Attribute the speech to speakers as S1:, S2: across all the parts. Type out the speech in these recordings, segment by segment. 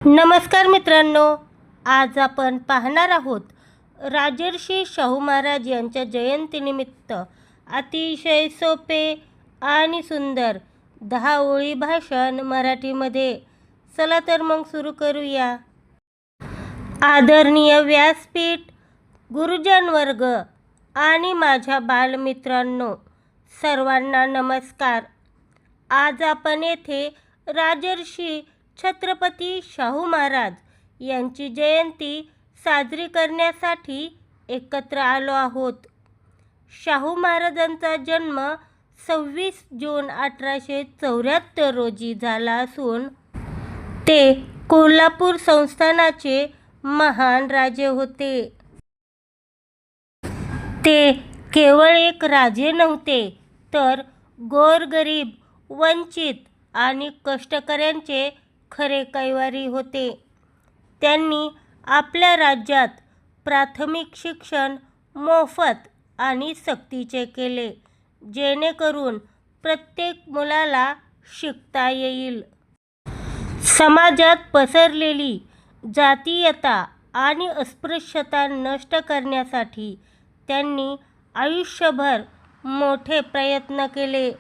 S1: नमस्कार मित्रांनो, आज आपण पाहणार आहोत राजर्षी शाहू महाराज यांच्या जयंतीनिमित्त अतिशय सोपे आणि सुंदर 10 ओळी भाषण मराठीमध्ये. चला तर मग सुरू करूया. आदरणीय व्यासपीठ, गुरुजन वर्ग आणि माझ्या बालमित्रांनो, सर्वांना नमस्कार. आज आपण येथे राजर्षी छत्रपती शाहू महाराज यांची जयंती साजरी करण्यासाठी एकत्र आलो आहोत. शाहू महाराजांचा जन्म 26 जून 1874 रोजी झाला असून ते कोल्हापूर संस्थानाचे महान राजे होते. ते केवळ एक राजे नव्हते, तर गोरगरीब, वंचित आणि कष्टकऱ्यांचे खरे कैवारी होते. त्यांनी आपल्या राज्यात प्राथमिक शिक्षण मोफत आणि सक्तीचे केले, जेणेकरून प्रत्येक मुलाला शिकता येईल. समाजात पसरलेली जातीयता आणि अस्पृश्यता नष्ट करण्यासाठी त्यांनी आयुष्यभर मोठे प्रयत्न केले.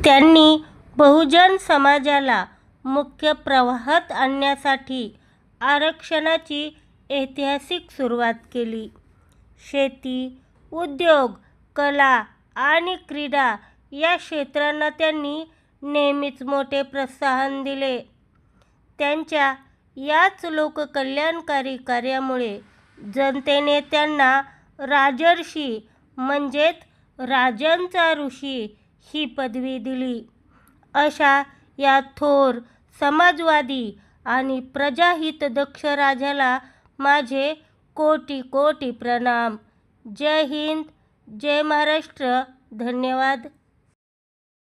S1: त्यांनी बहुजन समाजाला मुख्य प्रवाहात आणण्यासाठी आरक्षणाची ऐतिहासिक सुरुवात केली. शेती, उद्योग, कला आणि क्रीडा या क्षेत्रांना त्यांनी नेहमीच मोठे प्रोत्साहन दिले. त्यांच्या याच लोककल्याणकारी कार्यामुळे जनतेने त्यांना राजर्षी म्हणजेच राजांचा ऋषी ही पदवी दिली. अशा या थोर समाजवादी आणि प्रजाहितदक्ष राजाला माझे कोटी कोटी प्रणाम. जय हिंद, जय महाराष्ट्र. धन्यवाद.